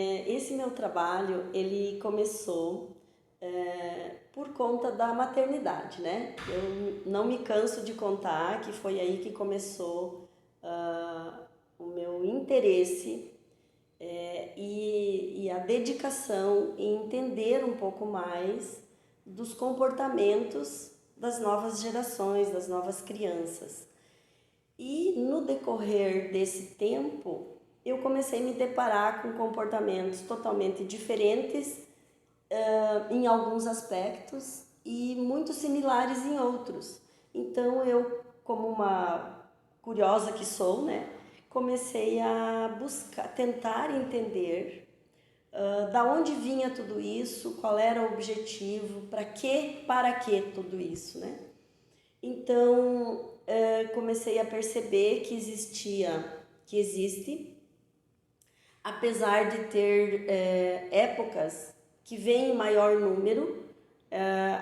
Esse meu trabalho, ele começou por conta da maternidade, né? Eu não me canso de contar que foi aí que começou o meu interesse e a dedicação em entender um pouco mais dos comportamentos das novas gerações, das novas crianças. E no decorrer desse tempo, eu comecei a me deparar com comportamentos totalmente diferentes em alguns aspectos e muito similares em outros. Então eu, como uma curiosa que sou, né, comecei a buscar, tentar entender da onde vinha tudo isso, qual era o objetivo, para que tudo isso, né? Então comecei a perceber que existe, apesar de ter épocas que vem em maior número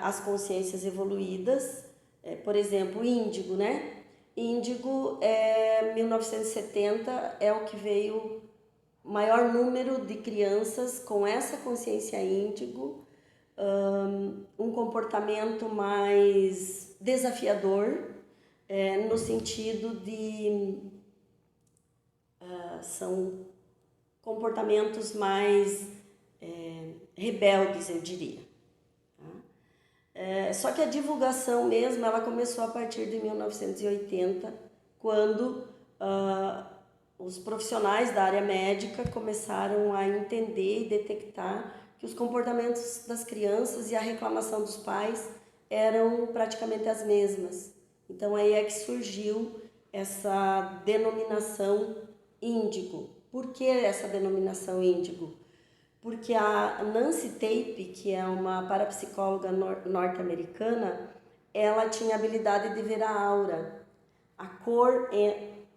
as consciências evoluídas, por exemplo, Índigo, né? Índigo, 1970 é o que veio maior número de crianças com essa consciência índigo, um comportamento mais desafiador, no sentido de são comportamentos mais rebeldes, eu diria. Só que a divulgação mesmo, ela começou a partir de 1980, quando os profissionais da área médica começaram a entender e detectar que os comportamentos das crianças e a reclamação dos pais eram praticamente as mesmas. Então aí é que surgiu essa denominação índigo. Por que essa denominação índigo? Porque a Nancy Tape, que é uma parapsicóloga norte-americana, ela tinha a habilidade de ver a aura, a cor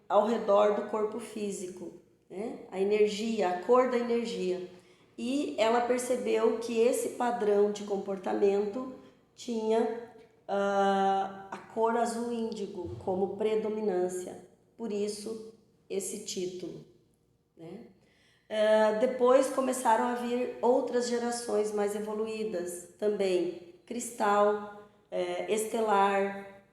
ao redor do corpo físico, né? A energia, a cor da energia. E ela percebeu que esse padrão de comportamento tinha a cor azul índigo como predominância. Por isso, esse título, né? Depois começaram a vir outras gerações mais evoluídas também, cristal, estelar.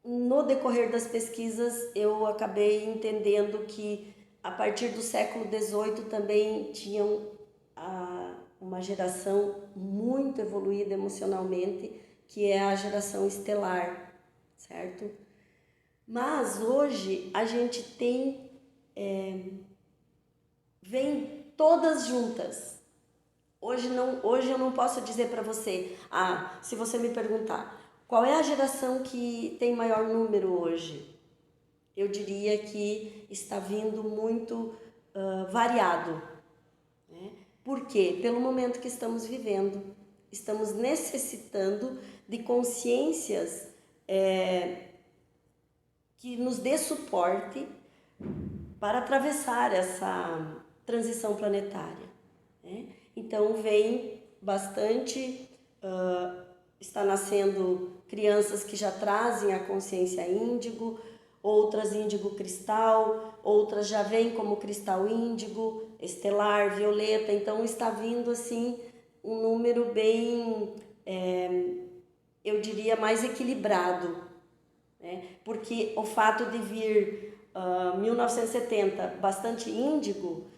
No decorrer das pesquisas eu acabei entendendo que a partir do século XVIII também tinham uma geração muito evoluída emocionalmente, que é a geração estelar, certo? Mas hoje a gente tem vem todas juntas. Hoje eu não posso dizer para você, se você me perguntar, qual é a geração que tem maior número hoje? Eu diria que está vindo muito variado. Né? Por quê? Pelo momento que estamos vivendo. Estamos necessitando de consciências que nos dê suporte para atravessar essa transição planetária. Né? Então vem bastante, está nascendo crianças que já trazem a consciência índigo, outras índigo cristal, outras já vêm como cristal índigo, estelar, violeta, então está vindo assim um número bem, eu diria, mais equilibrado, né? Porque o fato de vir 1970 bastante índigo,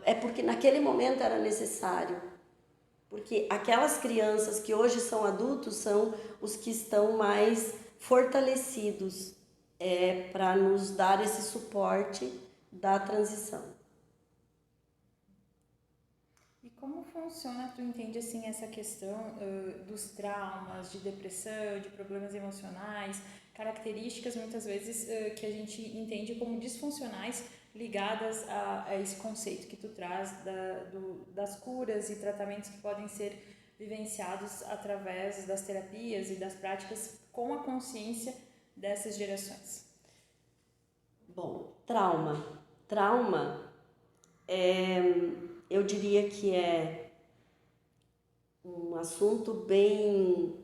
é porque naquele momento era necessário. Porque aquelas crianças que hoje são adultos são os que estão mais fortalecidos para nos dar esse suporte da transição. E como funciona, tu entende assim essa questão dos traumas, de depressão, de problemas emocionais, características muitas vezes que a gente entende como disfuncionais ligadas a esse conceito que tu traz das curas e tratamentos que podem ser vivenciados através das terapias e das práticas com a consciência dessas gerações? Bom, trauma. Trauma, eu diria que é um assunto bem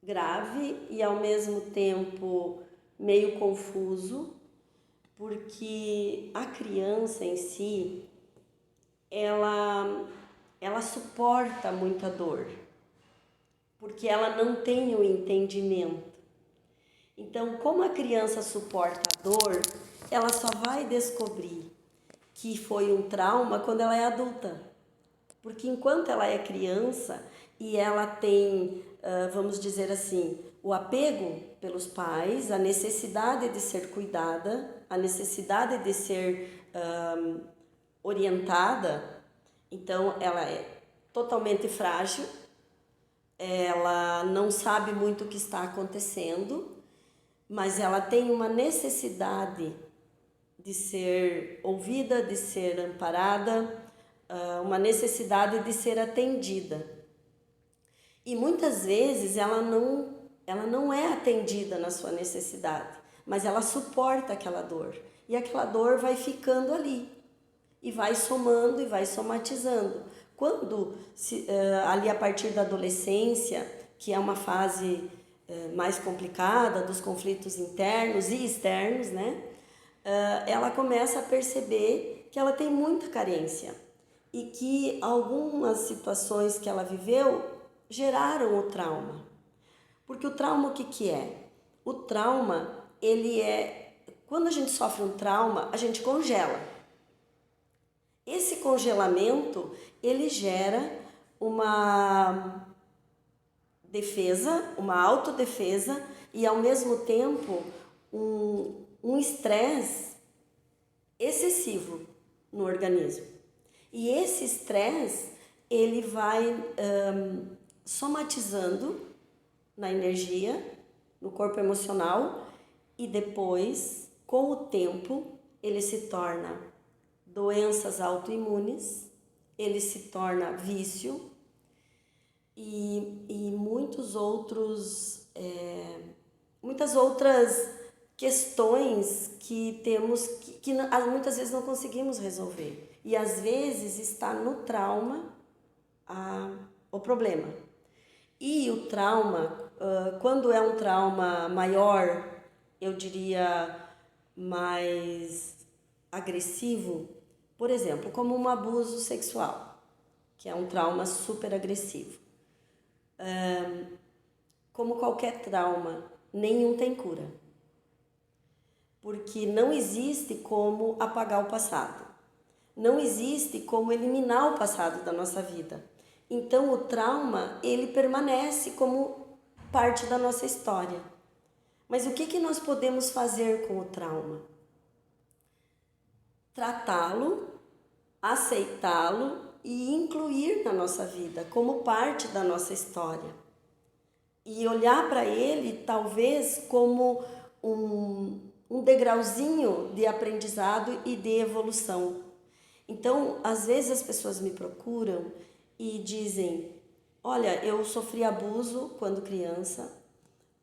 grave e ao mesmo tempo meio confuso, porque a criança em si, ela suporta muita dor, porque ela não tem o entendimento. Então, como a criança suporta a dor, ela só vai descobrir que foi um trauma quando ela é adulta. Porque enquanto ela é criança e ela tem, vamos dizer assim, o apego pelos pais, a necessidade de ser cuidada, a necessidade de ser orientada, então ela é totalmente frágil, ela não sabe muito o que está acontecendo, mas ela tem uma necessidade de ser ouvida, de ser amparada, uma necessidade de ser atendida. E muitas vezes ela não é atendida na sua necessidade, mas ela suporta aquela dor. E aquela dor vai ficando ali, e vai somando e vai somatizando. Quando, ali a partir da adolescência, que é uma fase mais complicada dos conflitos internos e externos, né? Ela começa a perceber que ela tem muita carência e que algumas situações que ela viveu geraram o trauma. Porque o trauma o que é? O trauma, ele é... Quando a gente sofre um trauma, a gente congela. Esse congelamento, ele gera uma defesa, uma autodefesa e, ao mesmo tempo, um estresse excessivo no organismo. E esse estresse, ele vai somatizando na energia, no corpo emocional, e depois, com o tempo, ele se torna doenças autoimunes, ele se torna vício e muitas outras questões que temos que muitas vezes não conseguimos resolver. E às vezes está no trauma o problema. E o trauma, quando é um trauma maior, eu diria mais agressivo, por exemplo, como um abuso sexual, que é um trauma super agressivo. Como qualquer trauma, nenhum tem cura. Porque não existe como apagar o passado. Não existe como eliminar o passado da nossa vida. Então, o trauma, ele permanece como parte da nossa história. Mas o que nós podemos fazer com o trauma? Tratá-lo, aceitá-lo e incluir na nossa vida como parte da nossa história. E olhar para ele, talvez, como um degrauzinho de aprendizado e de evolução. Então, às vezes as pessoas me procuram e dizem: olha, eu sofri abuso quando criança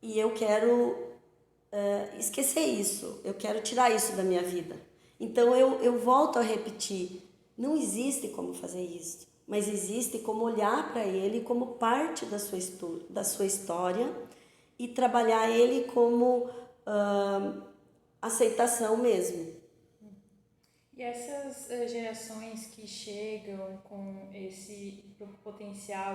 e eu quero esquecer isso, eu quero tirar isso da minha vida. Então eu volto a repetir, não existe como fazer isso, mas existe como olhar para ele como parte da sua história e trabalhar ele como aceitação mesmo. E essas gerações que chegam com esse potencial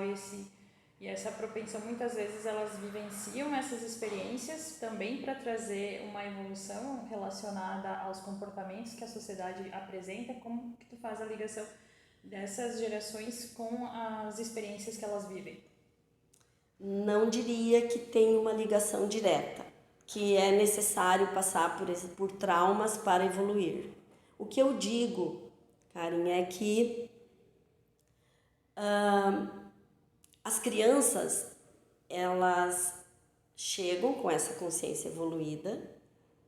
e essa propensão, muitas vezes elas vivenciam essas experiências também para trazer uma evolução relacionada aos comportamentos que a sociedade apresenta. Como que tu faz a ligação dessas gerações com as experiências que elas vivem? Não diria que tem uma ligação direta, que é necessário passar por traumas para evoluir. O que eu digo, Karen, é que as crianças, elas chegam com essa consciência evoluída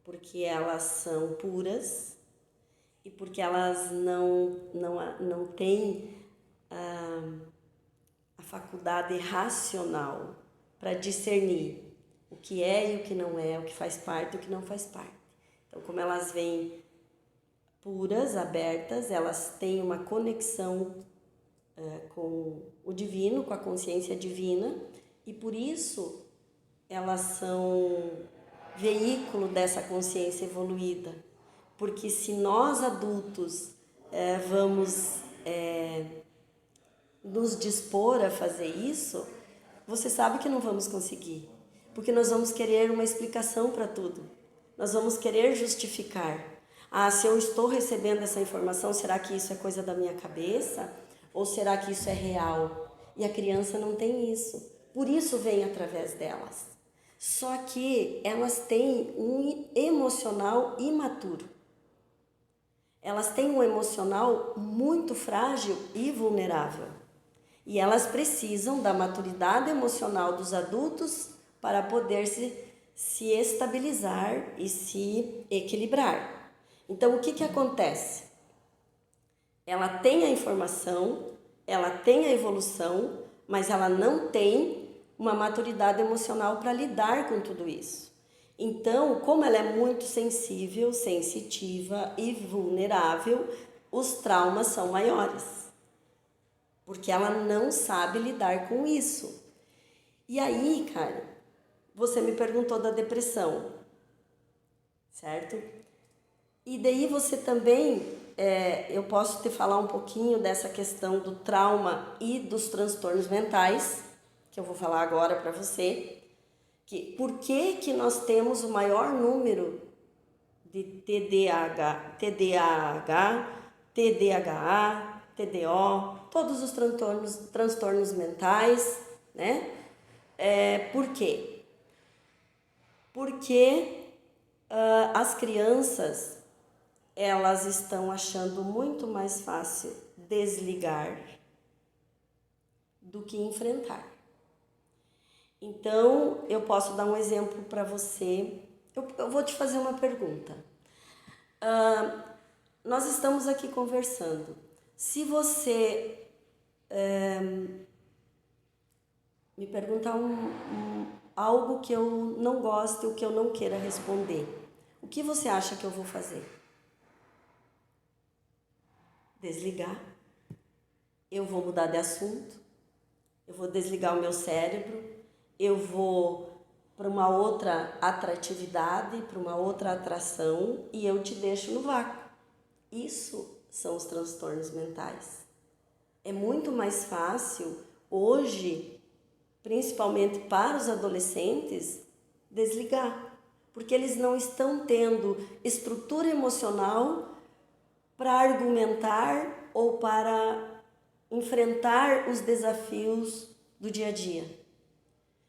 porque elas são puras e porque elas não têm a faculdade racional para discernir o que é e o que não é, o que faz parte e o que não faz parte. Então, como elas vêm puras, abertas, elas têm uma conexão com o divino, com a consciência divina, e por isso elas são veículo dessa consciência evoluída. Porque se nós adultos vamos nos dispor a fazer isso, você sabe que não vamos conseguir. Porque nós vamos querer uma explicação para tudo. Nós vamos querer justificar. Ah, se eu estou recebendo essa informação, será que isso é coisa da minha cabeça? Ou será que isso é real? E a criança não tem isso. Por isso vem através delas. Só que elas têm um emocional imaturo. Elas têm um emocional muito frágil e vulnerável. E elas precisam da maturidade emocional dos adultos para poder se estabilizar e se equilibrar. Então, o que acontece? Ela tem a informação, ela tem a evolução, mas ela não tem uma maturidade emocional para lidar com tudo isso. Então, como ela é muito sensível, sensitiva e vulnerável, os traumas são maiores, porque ela não sabe lidar com isso. E aí, cara, você me perguntou da depressão, certo? E daí você também, eu posso te falar um pouquinho dessa questão do trauma e dos transtornos mentais, que eu vou falar agora para você, que por que nós temos o maior número de TDAH, TDAH, TDO, todos os transtornos mentais, né? Por quê? Porque as crianças, elas estão achando muito mais fácil desligar do que enfrentar. Então, eu posso dar um exemplo para você. Eu vou te fazer uma pergunta. Nós estamos aqui conversando. Se você me perguntar algo que eu não goste ou que eu não queira responder, o que você acha que eu vou fazer? Desligar? Eu vou mudar de assunto? Eu vou desligar o meu cérebro? Eu vou para uma outra atratividade, para uma outra atração e eu te deixo no vácuo. Isso são os transtornos mentais. É muito mais fácil hoje, principalmente para os adolescentes, desligar, porque eles não estão tendo estrutura emocional para argumentar ou para enfrentar os desafios do dia a dia.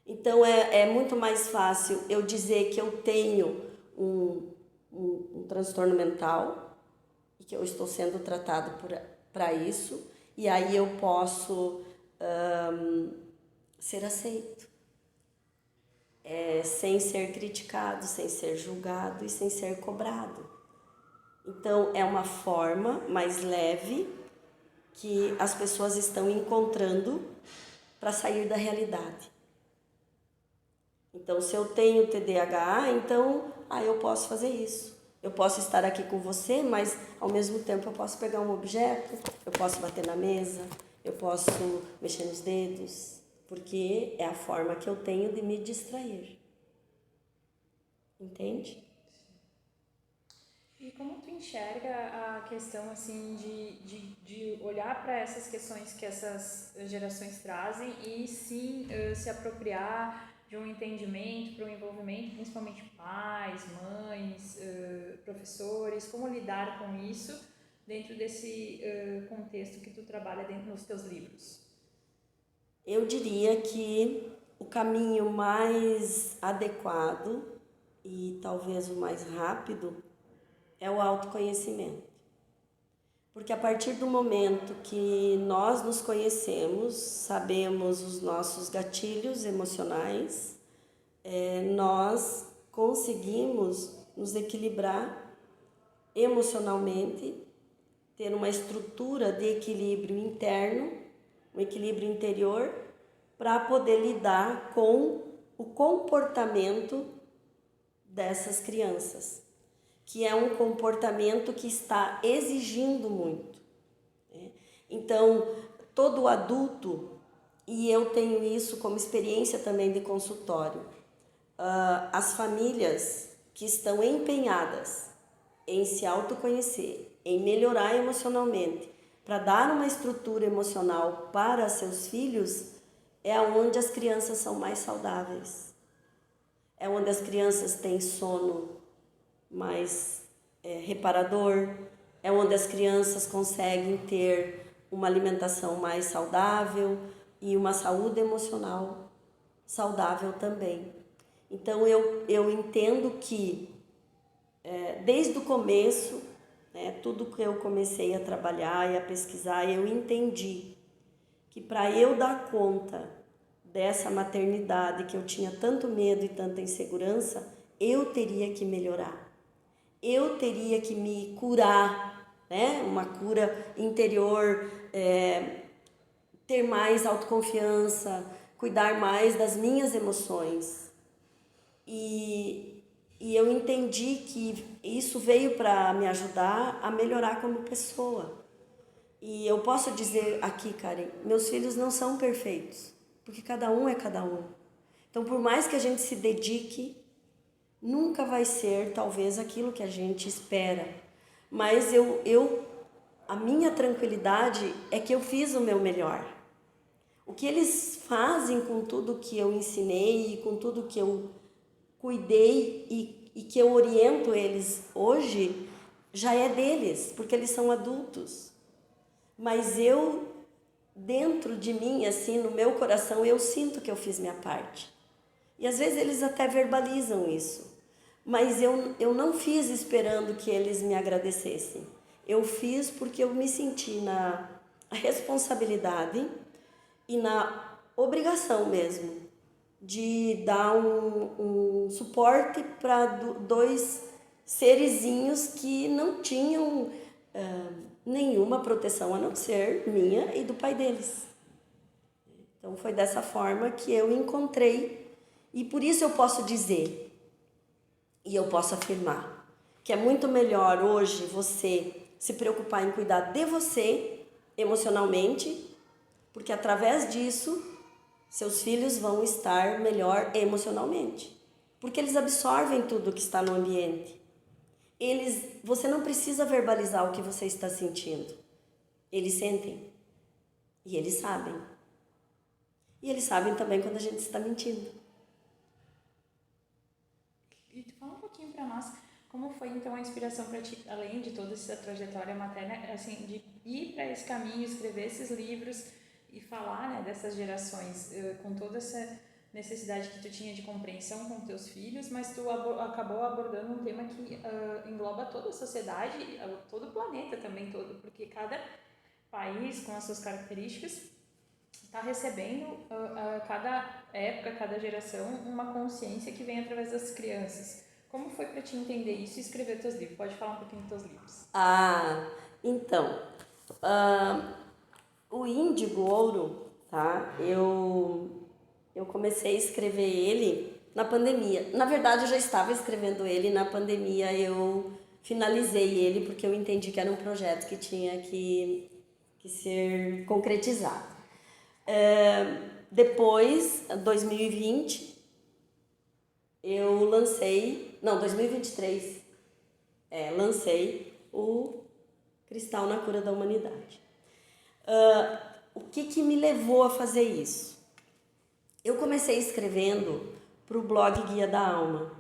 Então, é muito mais fácil eu dizer que eu tenho um transtorno mental e que eu estou sendo tratado para isso, e aí eu posso ser aceito, sem ser criticado, sem ser julgado e sem ser cobrado. Então, é uma forma mais leve que as pessoas estão encontrando para sair da realidade. Então, se eu tenho TDAH, então eu posso fazer isso. Eu posso estar aqui com você, mas ao mesmo tempo eu posso pegar um objeto, eu posso bater na mesa, eu posso mexer nos dedos, porque é a forma que eu tenho de me distrair. Entende? E como tu enxerga a questão assim de olhar para essas questões que essas gerações trazem e sim se apropriar de um entendimento para um envolvimento, principalmente pais, mães, professores, como lidar com isso dentro desse contexto que tu trabalha dentro dos teus livros? Eu diria que o caminho mais adequado e talvez o mais rápido é o autoconhecimento. Porque a partir do momento que nós nos conhecemos, sabemos os nossos gatilhos emocionais, nós conseguimos nos equilibrar emocionalmente, ter uma estrutura de equilíbrio interno, um equilíbrio interior, para poder lidar com o comportamento dessas crianças, que é um comportamento que está exigindo muito. Então, todo adulto, e eu tenho isso como experiência também de consultório, as famílias que estão empenhadas em se autoconhecer, em melhorar emocionalmente, para dar uma estrutura emocional para seus filhos, é onde as crianças são mais saudáveis. É onde as crianças têm sono mais reparador, é onde as crianças conseguem ter uma alimentação mais saudável e uma saúde emocional saudável também. Então eu entendo que desde o começo, tudo que eu comecei a trabalhar e a pesquisar, eu entendi que para eu dar conta dessa maternidade que eu tinha tanto medo e tanta insegurança, eu teria que melhorar. Eu teria que me curar, uma cura interior, ter mais autoconfiança, cuidar mais das minhas emoções. E eu entendi que isso veio para me ajudar a melhorar como pessoa. E eu posso dizer aqui, Karen, meus filhos não são perfeitos, porque cada um é cada um. Então, por mais que a gente se dedique, nunca vai ser talvez aquilo que a gente espera. Mas a minha tranquilidade é que eu fiz o meu melhor. O que eles fazem com tudo que eu ensinei e com tudo que eu cuidei e que eu oriento eles hoje, já é deles, porque eles são adultos. Mas eu, dentro de mim, assim, no meu coração, eu sinto que eu fiz minha parte. E às vezes eles até verbalizam isso. Mas eu não fiz esperando que eles me agradecessem. Eu fiz porque eu me senti na responsabilidade e na obrigação mesmo de dar um suporte para dois serezinhos que não tinham nenhuma proteção a não ser minha e do pai deles. Então foi dessa forma que eu encontrei, e por isso eu posso dizer e eu posso afirmar que é muito melhor hoje você se preocupar em cuidar de você emocionalmente, porque através disso seus filhos vão estar melhor emocionalmente, porque eles absorvem tudo que está no ambiente. Você não precisa verbalizar o que você está sentindo. Eles sentem e eles sabem. E eles sabem também quando a gente está mentindo. E tu fala um pouquinho para nós como foi então a inspiração para ti, além de toda essa trajetória materna, assim, de ir para esse caminho, escrever esses livros e falar, né, dessas gerações, com toda essa necessidade que tu tinha de compreensão com teus filhos, mas tu acabou abordando um tema que engloba toda a sociedade, todo o planeta também todo, porque cada país com as suas características está recebendo cada época, cada geração, uma consciência que vem através das crianças. Como foi para ti entender isso e escrever teus livros? Pode falar um pouquinho dos teus livros. Então, o Índigo Ouro, tá? Eu comecei a escrever ele na pandemia. Na verdade, eu já estava escrevendo ele, na pandemia eu finalizei ele porque eu entendi que era um projeto que tinha que ser concretizado. Depois, 2020, eu lancei, não, 2023, lancei o Cristal na Cura da Humanidade. O que me levou a fazer isso? Eu comecei escrevendo para o blog Guia da Alma,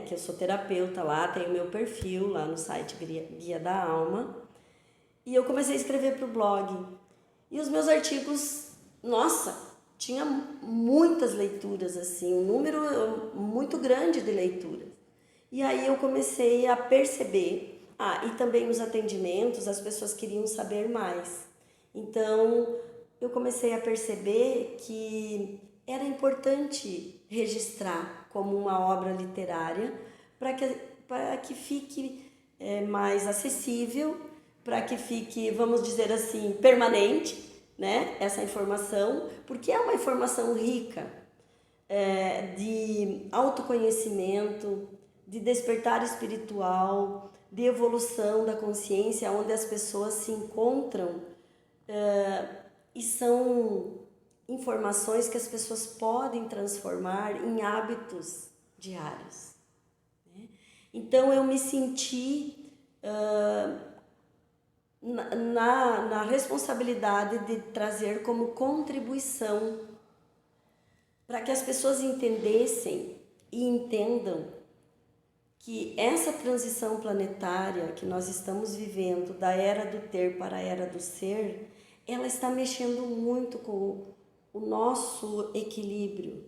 que eu sou terapeuta lá, tenho meu perfil lá no site Guia da Alma, e eu comecei a escrever para o blog. E os meus artigos, nossa, tinha muitas leituras, assim, um número muito grande de leituras. E aí eu comecei a perceber, e também nos atendimentos as pessoas queriam saber mais. Então eu comecei a perceber que era importante registrar como uma obra literária para que fique mais acessível, para que fique, vamos dizer assim, permanente, né, essa informação, porque é uma informação rica de autoconhecimento, de despertar espiritual, de evolução da consciência, onde as pessoas se encontram e são informações que as pessoas podem transformar em hábitos diários. Né? Então eu me senti na responsabilidade de trazer como contribuição para que as pessoas entendessem e entendam que essa transição planetária que nós estamos vivendo da era do ter para a era do ser, ela está mexendo muito com o nosso equilíbrio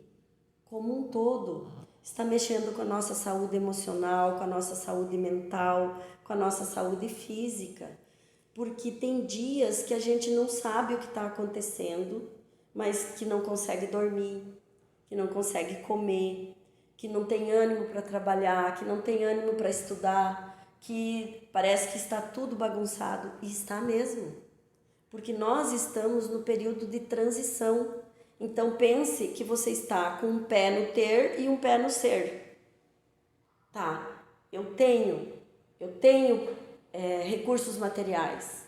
como um todo. Está mexendo com a nossa saúde emocional, com a nossa saúde mental, com a nossa saúde física. Porque tem dias que a gente não sabe o que está acontecendo, mas que não consegue dormir, que não consegue comer, que não tem ânimo para trabalhar, que não tem ânimo para estudar, que parece que está tudo bagunçado. E está mesmo, porque nós estamos no período de transição. Então pense que você está com um pé no ter e um pé no ser. Tá, eu tenho recursos materiais,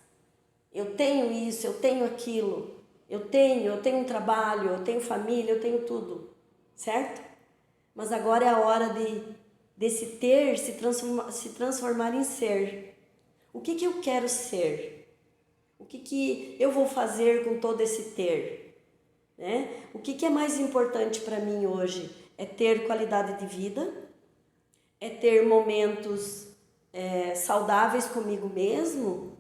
eu tenho isso, eu tenho aquilo, eu tenho um trabalho, eu tenho família, eu tenho tudo, certo? Mas agora é a hora desse ter se transformar em ser. O que eu quero ser? O que eu vou fazer com todo esse ter? Né? O que é mais importante para mim hoje? É ter qualidade de vida, é ter momentos saudáveis comigo mesmo,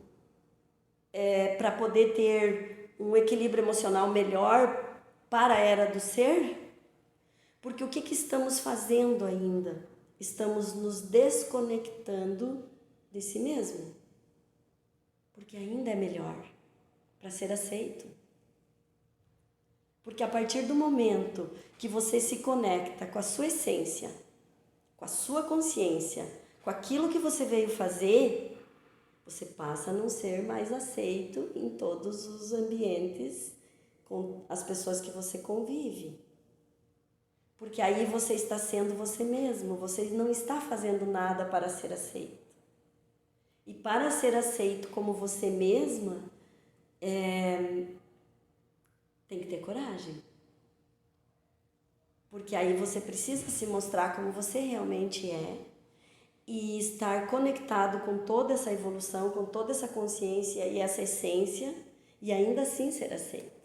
para poder ter um equilíbrio emocional melhor para a era do ser. Porque o que estamos fazendo ainda? Estamos nos desconectando de si mesmo. Porque ainda é melhor para ser aceito. Porque a partir do momento que você se conecta com a sua essência, com a sua consciência, com aquilo que você veio fazer, você passa a não ser mais aceito em todos os ambientes com as pessoas que você convive. Porque aí você está sendo você mesmo, você não está fazendo nada para ser aceito. E para ser aceito como você mesma, tem que ter coragem. Porque aí você precisa se mostrar como você realmente é e estar conectado com toda essa evolução, com toda essa consciência e essa essência e ainda assim ser aceito.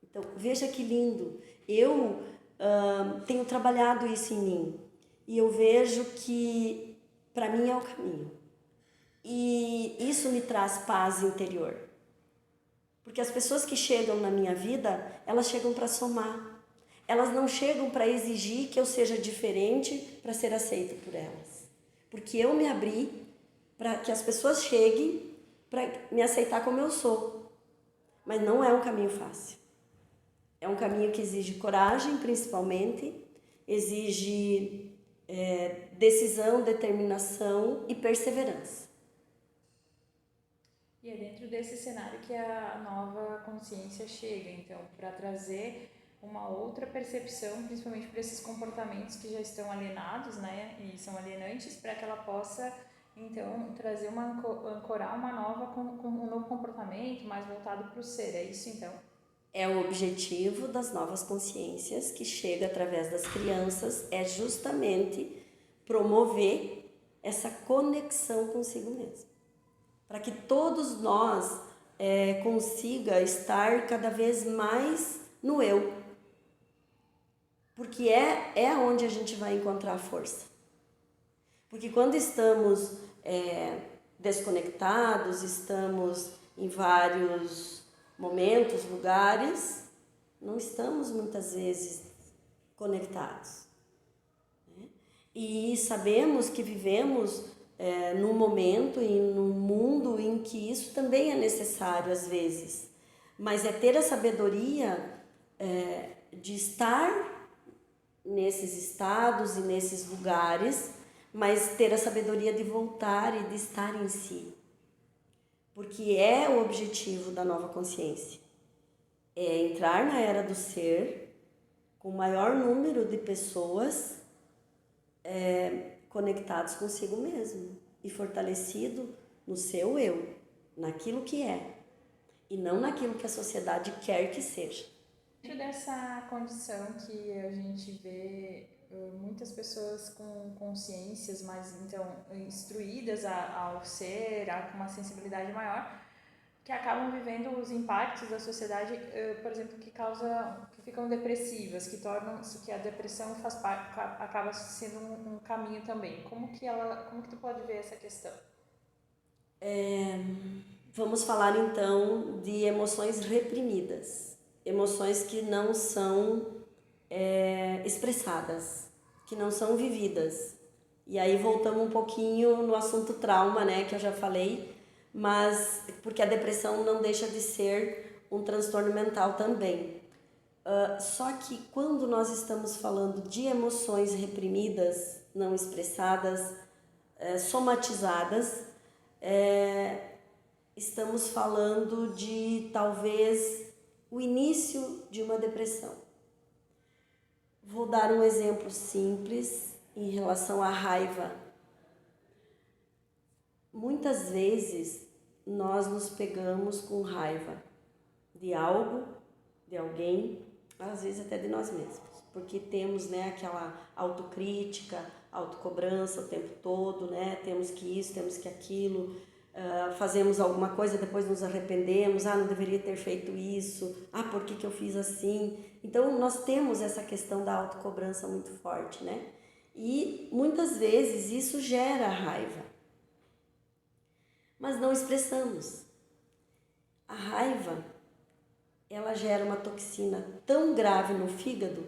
Então, veja que lindo. Eu tenho trabalhado isso em mim e eu vejo que para mim é o caminho. E isso me traz paz interior. Porque as pessoas que chegam na minha vida, elas chegam para somar. Elas não chegam para exigir que eu seja diferente para ser aceita por elas. Porque eu me abri para que as pessoas cheguem para me aceitar como eu sou. Mas não é um caminho fácil. É um caminho que exige coragem, principalmente, exige decisão, determinação e perseverança. E é dentro desse cenário que a nova consciência chega, então, para trazer uma outra percepção, principalmente para esses comportamentos que já estão alienados, né, e são alienantes, para que ela possa, então, trazer ancorar uma nova, com um novo comportamento mais voltado para o ser, é isso, então? É o objetivo das novas consciências que chega através das crianças, é justamente promover essa conexão consigo mesmo. Para que todos nós consiga estar cada vez mais no eu. Porque é onde a gente vai encontrar força. Porque quando estamos desconectados, estamos em vários momentos, lugares, não estamos muitas vezes conectados. Né? E sabemos que vivemos num momento e num mundo em que isso também é necessário às vezes. Mas é ter a sabedoria de estar nesses estados e nesses lugares, mas ter a sabedoria de voltar e de estar em si. Porque é o objetivo da nova consciência. É entrar na era do ser com o maior número de pessoas conectados consigo mesmo e fortalecido no seu eu, naquilo que é, e não naquilo que a sociedade quer que seja. Dentro dessa condição que a gente vê muitas pessoas com consciências mais então instruídas ao ser, com uma sensibilidade maior, que acabam vivendo os impactos da sociedade, por exemplo, que ficam depressivas, que a depressão acaba sendo um caminho também. Como que tu pode ver essa questão? Vamos falar então de emoções reprimidas, emoções que não são expressadas, que não são vividas. E aí voltamos um pouquinho no assunto trauma, né, que eu já falei, mas porque a depressão não deixa de ser um transtorno mental também. Só que quando nós estamos falando de emoções reprimidas, não expressadas, somatizadas, estamos falando de talvez o início de uma depressão. Vou dar um exemplo simples em relação à raiva. Muitas vezes nós nos pegamos com raiva de algo, de alguém, às vezes até de nós mesmos, porque temos, né, aquela autocrítica, autocobrança o tempo todo, né? Temos que isso, temos que aquilo, fazemos alguma coisa, depois nos arrependemos, não deveria ter feito isso, por que eu fiz assim? Então nós temos essa questão da autocobrança muito forte, né? E muitas vezes isso gera raiva, mas não expressamos. A raiva, ela gera uma toxina tão grave no fígado,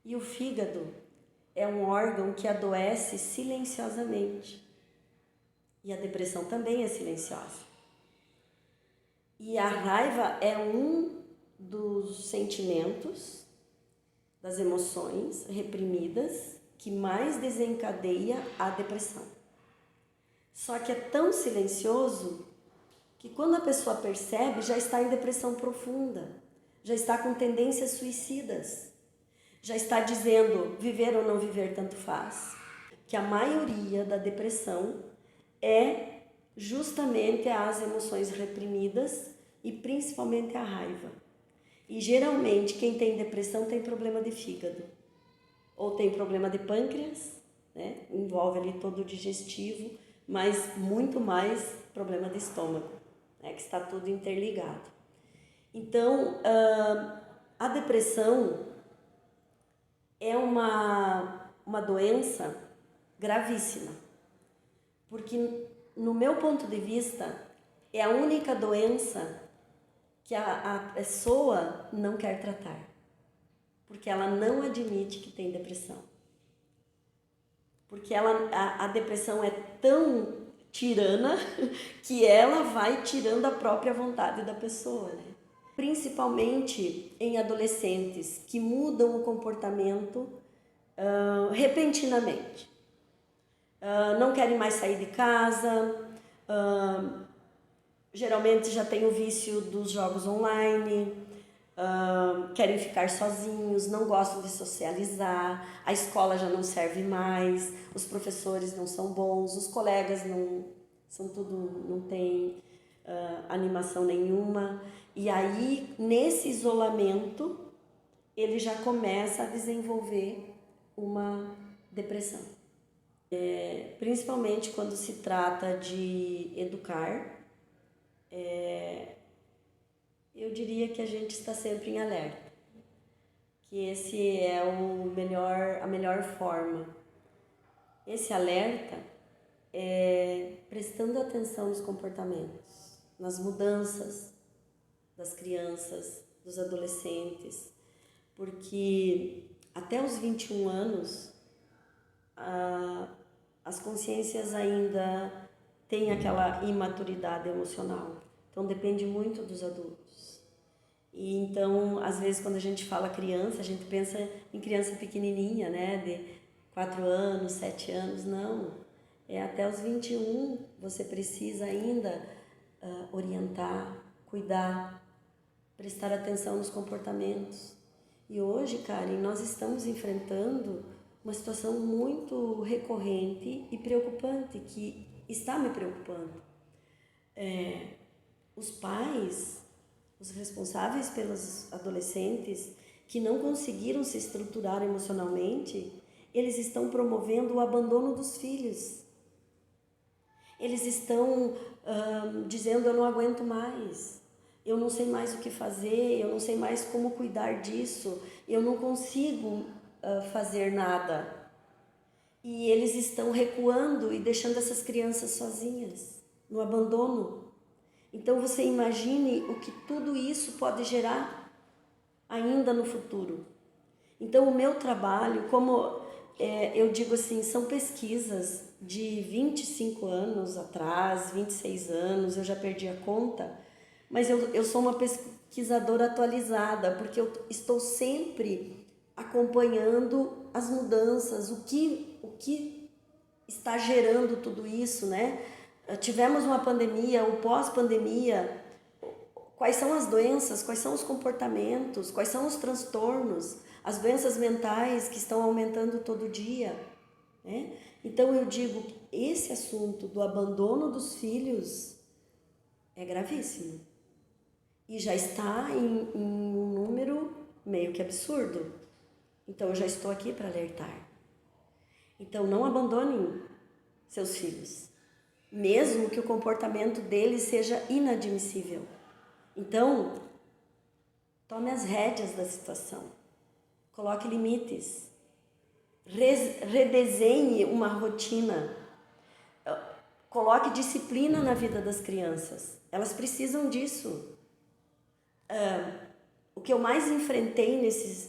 e o fígado é um órgão que adoece silenciosamente. E a depressão também é silenciosa. E a raiva é um dos sentimentos, das emoções reprimidas, que mais desencadeia a depressão. Só que é tão silencioso que quando a pessoa percebe, já está em depressão profunda, já está com tendências suicidas, já está dizendo viver ou não viver tanto faz. Que a maioria da depressão é justamente as emoções reprimidas e principalmente a raiva. E geralmente quem tem depressão tem problema de fígado ou tem problema de pâncreas, né? Envolve ali todo o digestivo, mas muito mais problema de estômago, né? Que está tudo interligado. Então, a depressão é uma doença gravíssima, porque no meu ponto de vista é a única doença que a pessoa não quer tratar, porque ela não admite que tem depressão, porque a depressão é tão tirana que ela vai tirando a própria vontade da pessoa, né? Principalmente em adolescentes que mudam o comportamento repentinamente. Não querem mais sair de casa, geralmente já tem o vício dos jogos online, querem ficar sozinhos, não gostam de socializar, a escola já não serve mais, os professores não são bons, os colegas não têm animação nenhuma. E aí, nesse isolamento, ele já começa a desenvolver uma depressão. Principalmente quando se trata de educar, eu diria que a gente está sempre em alerta, que esse é a melhor forma. Esse alerta é prestando atenção nos comportamentos, nas mudanças das crianças, dos adolescentes, porque até os 21 anos as consciências ainda têm aquela imaturidade emocional, então depende muito dos adultos. E então, às vezes, quando a gente fala criança, a gente pensa em criança pequenininha, né, de 4 anos, 7 anos, não. Até os 21 você precisa ainda orientar, cuidar, prestar atenção nos comportamentos. E hoje, Karen, nós estamos enfrentando uma situação muito recorrente e preocupante, que está me preocupando. Os pais, os responsáveis pelos adolescentes, que não conseguiram se estruturar emocionalmente, eles estão promovendo o abandono dos filhos. Eles estão dizendo, eu não aguento mais, eu não sei mais o que fazer, eu não sei mais como cuidar disso, eu não consigo fazer nada. E eles estão recuando e deixando essas crianças sozinhas, no abandono. Então você imagine o que tudo isso pode gerar ainda no futuro. Então o meu trabalho, como eu digo assim, são pesquisas de 25 anos atrás, 26 anos, eu já perdi a conta, mas eu sou uma pesquisadora atualizada, porque eu estou sempre acompanhando as mudanças, o que está gerando tudo isso, né? Tivemos uma pandemia, o pós-pandemia, quais são as doenças, quais são os comportamentos, quais são os transtornos, as doenças mentais que estão aumentando todo dia, né? Então eu digo que esse assunto do abandono dos filhos é gravíssimo e já está em um número meio que absurdo. Então eu já estou aqui para alertar. Então não abandonem seus filhos, mesmo que o comportamento deles seja inadmissível. Então, tome as rédeas da situação, coloque limites, redesenhe uma rotina, coloque disciplina na vida das crianças. Elas precisam disso. O que eu mais enfrentei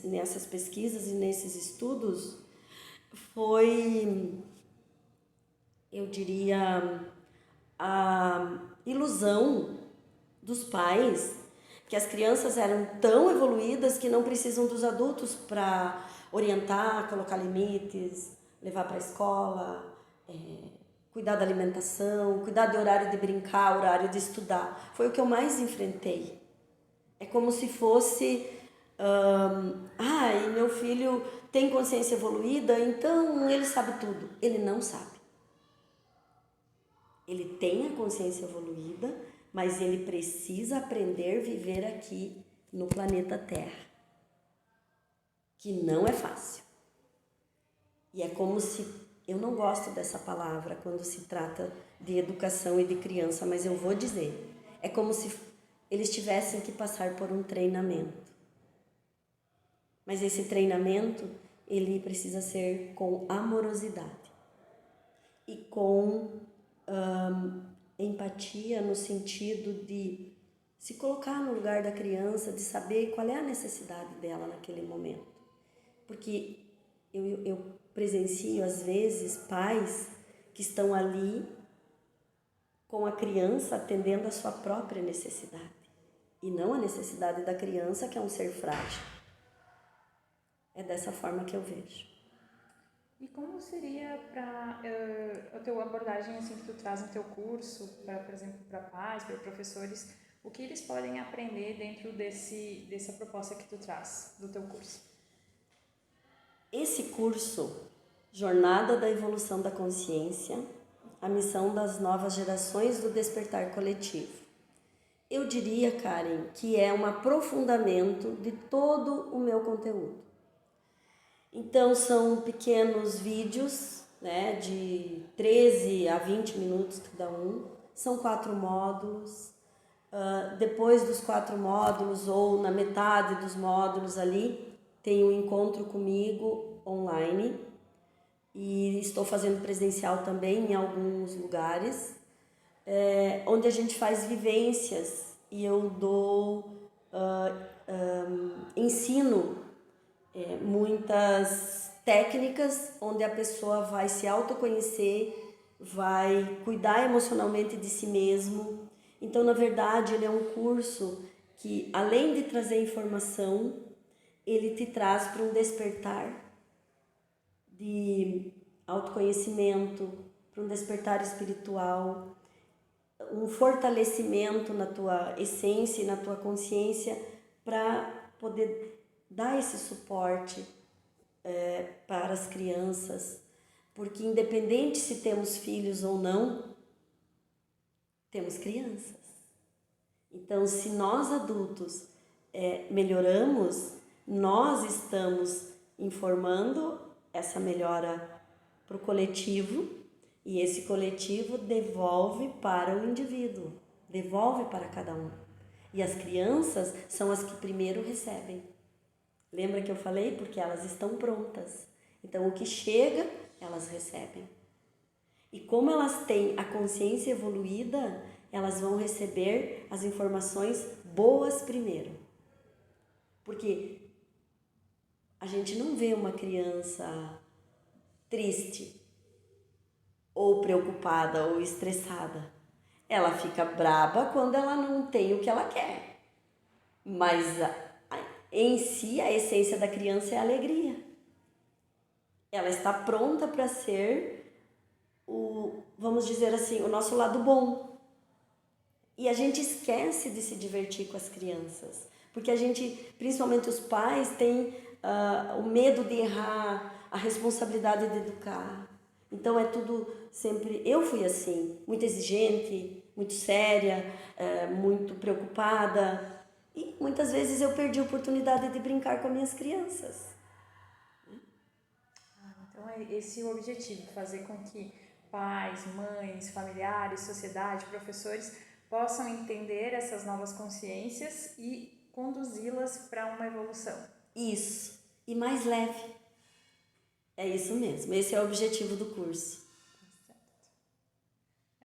nessas pesquisas e nesses estudos foi, eu diria, a ilusão dos pais que as crianças eram tão evoluídas que não precisam dos adultos para orientar, colocar limites, levar para a escola, cuidar da alimentação, cuidar do horário de brincar, horário de estudar. Foi o que eu mais enfrentei. É como se fosse, meu filho tem consciência evoluída, então ele sabe tudo. Ele não sabe. Ele tem a consciência evoluída, mas ele precisa aprender a viver aqui no planeta Terra, que não é fácil. E é como se, eu não gosto dessa palavra quando se trata de educação e de criança, mas eu vou dizer, é como se eles tivessem que passar por um treinamento. Mas esse treinamento, ele precisa ser com amorosidade e com empatia no sentido de se colocar no lugar da criança, de saber qual é a necessidade dela naquele momento. Porque eu presencio, às vezes, pais que estão ali com a criança atendendo a sua própria necessidade e não a necessidade da criança, que é um ser frágil. É dessa forma que eu vejo. E como seria para a tua abordagem assim que tu traz no teu curso, por exemplo, para pais, para professores, o que eles podem aprender dentro dessa proposta que tu traz do teu curso? Esse curso, Jornada da Evolução da Consciência, a missão das novas gerações do despertar coletivo. Eu diria, Karen, que é um aprofundamento de todo o meu conteúdo. Então são pequenos vídeos, né, de 13 a 20 minutos cada um, são 4 módulos. Depois dos 4 módulos ou na metade dos módulos ali, tem um encontro comigo online e estou fazendo presencial também em alguns lugares, onde a gente faz vivências e eu ensino muitas técnicas onde a pessoa vai se autoconhecer, vai cuidar emocionalmente de si mesmo. Então, na verdade, ele é um curso que, além de trazer informação, ele te traz para um despertar de autoconhecimento, para um despertar espiritual, um fortalecimento na tua essência e na tua consciência para poder dar esse suporte para as crianças, porque independente se temos filhos ou não, temos crianças. Então, se nós adultos melhoramos, nós estamos informando essa melhora para o coletivo e esse coletivo devolve para o indivíduo, devolve para cada um. E as crianças são as que primeiro recebem. Lembra que eu falei? Porque elas estão prontas. Então, o que chega, elas recebem. E como elas têm a consciência evoluída, elas vão receber as informações boas primeiro. Porque a gente não vê uma criança triste, ou preocupada, ou estressada. Ela fica braba quando ela não tem o que ela quer. Mas em si, a essência da criança é a alegria. Ela está pronta para ser vamos dizer assim, o nosso lado bom. E a gente esquece de se divertir com as crianças. Porque a gente, principalmente os pais, tem o medo de errar, a responsabilidade de educar. Então é tudo sempre... Eu fui assim, muito exigente, muito séria, muito preocupada. E muitas vezes eu perdi a oportunidade de brincar com as minhas crianças. Então é esse o objetivo, fazer com que pais, mães, familiares, sociedade, professores possam entender essas novas consciências e conduzi-las para uma evolução. Isso. E mais leve. É isso mesmo. Esse é o objetivo do curso.